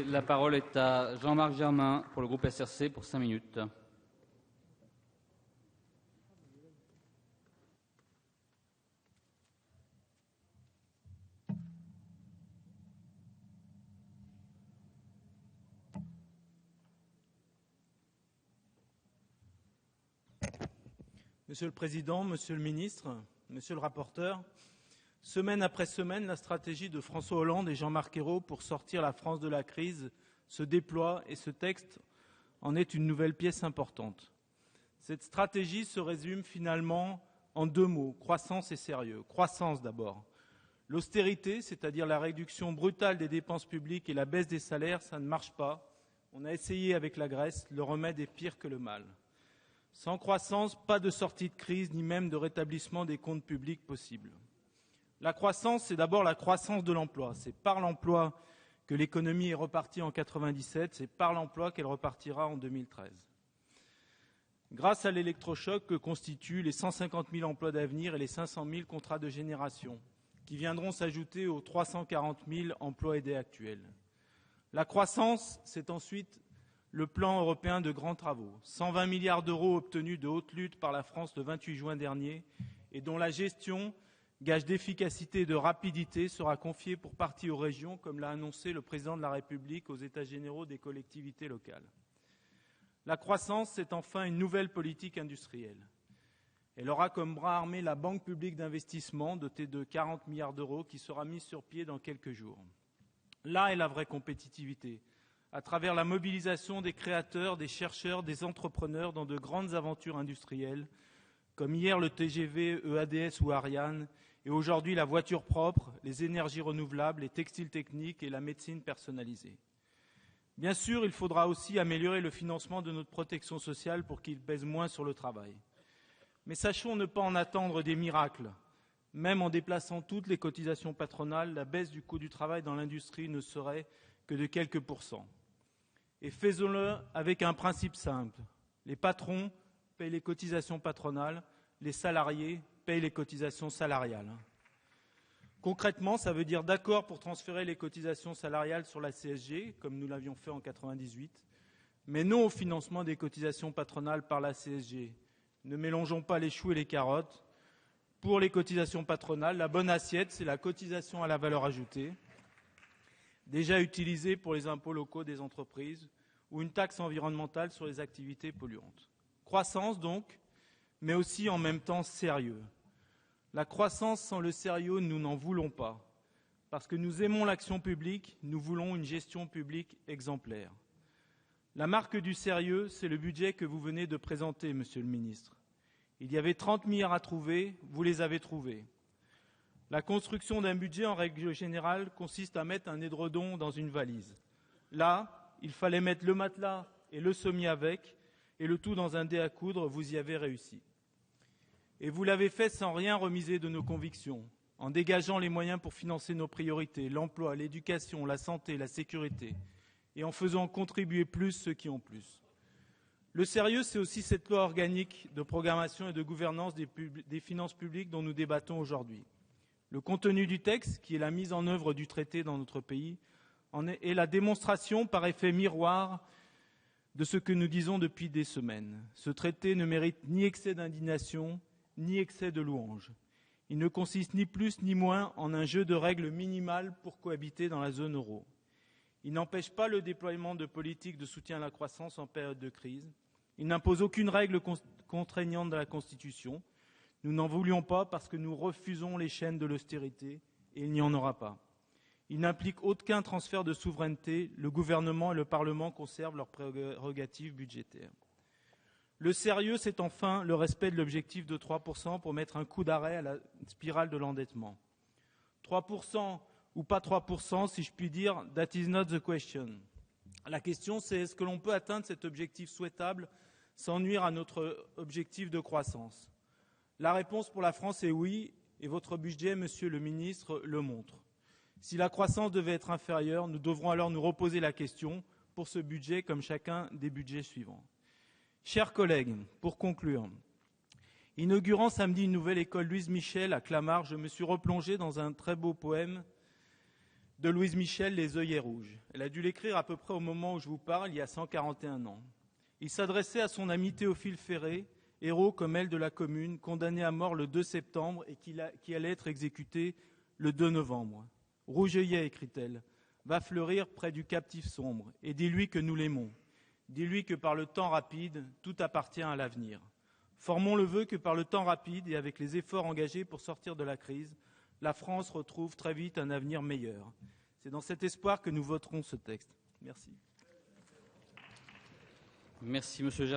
La parole est à Jean-Marc Germain pour le groupe SRC pour 5 minutes. Monsieur le Président, Monsieur le Ministre, Monsieur le rapporteur, semaine après semaine, la stratégie de François Hollande et Jean-Marc Ayrault pour sortir la France de la crise se déploie et ce texte en est une nouvelle pièce importante. Cette stratégie se résume finalement en 2 mots, croissance et sérieux. Croissance d'abord. L'austérité, c'est-à-dire la réduction brutale des dépenses publiques et la baisse des salaires, ça ne marche pas. On a essayé avec la Grèce, le remède est pire que le mal. Sans croissance, pas de sortie de crise, ni même de rétablissement des comptes publics possible. La croissance, c'est d'abord la croissance de l'emploi. C'est par l'emploi que l'économie est repartie en 1997, c'est par l'emploi qu'elle repartira en 2013. Grâce à l'électrochoc que constituent les 150 000 emplois d'avenir et les 500 000 contrats de génération, qui viendront s'ajouter aux 340 000 emplois aidés actuels. La croissance, c'est ensuite le plan européen de grands travaux, 120 milliards d'euros obtenus de haute lutte par la France le 28 juin dernier et dont la gestion, gage d'efficacité et de rapidité, sera confiée pour partie aux régions, comme l'a annoncé le président de la République aux États généraux des collectivités locales. La croissance, c'est enfin une nouvelle politique industrielle. Elle aura comme bras armé la Banque publique d'investissement, dotée de 40 milliards d'euros, qui sera mise sur pied dans quelques jours. Là est la vraie compétitivité, à travers la mobilisation des créateurs, des chercheurs, des entrepreneurs dans de grandes aventures industrielles, comme hier le TGV EADS ou Ariane, et aujourd'hui la voiture propre, les énergies renouvelables, les textiles techniques et la médecine personnalisée. Bien sûr, il faudra aussi améliorer le financement de notre protection sociale pour qu'il pèse moins sur le travail. Mais sachons ne pas en attendre des miracles. Même en déplaçant toutes les cotisations patronales, la baisse du coût du travail dans l'industrie ne serait que de quelques pourcents. Et faisons-le avec un principe simple. Les patrons payent les cotisations patronales, les salariés payent les cotisations salariales. Concrètement, ça veut dire d'accord pour transférer les cotisations salariales sur la CSG, comme nous l'avions fait en 1998, mais non au financement des cotisations patronales par la CSG. Ne mélangeons pas les choux et les carottes. Pour les cotisations patronales, la bonne assiette, c'est la cotisation à la valeur ajoutée, déjà utilisée pour les impôts locaux des entreprises, ou une taxe environnementale sur les activités polluantes. Croissance donc, mais aussi en même temps sérieux. La croissance sans le sérieux, nous n'en voulons pas. Parce que nous aimons l'action publique, nous voulons une gestion publique exemplaire. La marque du sérieux, c'est le budget que vous venez de présenter, Monsieur le Ministre. Il y avait 30 milliards à trouver, vous les avez trouvés. La construction d'un budget, en règle générale, consiste à mettre un édredon dans une valise. Là, il fallait mettre le matelas et le sommier avec, et le tout dans un dé à coudre, vous y avez réussi. Et vous l'avez fait sans rien remiser de nos convictions, en dégageant les moyens pour financer nos priorités, l'emploi, l'éducation, la santé, la sécurité, et en faisant contribuer plus ceux qui ont plus. Le sérieux, c'est aussi cette loi organique de programmation et de gouvernance des finances publiques dont nous débattons aujourd'hui. Le contenu du texte, qui est la mise en œuvre du traité dans notre pays, est la démonstration par effet miroir de ce que nous disons depuis des semaines. Ce traité ne mérite ni excès d'indignation, ni excès de louange. Il ne consiste ni plus ni moins en un jeu de règles minimales pour cohabiter dans la zone euro. Il n'empêche pas le déploiement de politiques de soutien à la croissance en période de crise. Il n'impose aucune règle contraignante de la Constitution. Nous n'en voulions pas parce que nous refusons les chaînes de l'austérité et il n'y en aura pas. Il n'implique aucun transfert de souveraineté. Le gouvernement et le Parlement conservent leurs prérogatives budgétaires. Le sérieux, c'est enfin le respect de l'objectif de 3% pour mettre un coup d'arrêt à la spirale de l'endettement. 3% ou pas 3%, si je puis dire, that is not the question. La question, c'est est-ce que l'on peut atteindre cet objectif souhaitable sans nuire à notre objectif de croissance ? La réponse pour la France est oui, et votre budget, Monsieur le Ministre, le montre. Si la croissance devait être inférieure, nous devrons alors nous reposer la question pour ce budget comme chacun des budgets suivants. Chers collègues, pour conclure, inaugurant samedi une nouvelle école Louise Michel à Clamart, je me suis replongé dans un très beau poème de Louise Michel, Les œillets rouges. Elle a dû l'écrire à peu près au moment où je vous parle, il y a 141 ans. Il s'adressait à son ami Théophile Ferré, héros comme elle de la Commune, condamné à mort le 2 septembre et qui allait être exécuté le 2 novembre. « Rougeaillet », écrit-elle, « va fleurir près du captif sombre, et dis-lui que nous l'aimons. Dis-lui que par le temps rapide, tout appartient à l'avenir. Formons le vœu que par le temps rapide et avec les efforts engagés pour sortir de la crise, la France retrouve très vite un avenir meilleur. » C'est dans cet espoir que nous voterons ce texte. Merci. Merci, Monsieur Germain.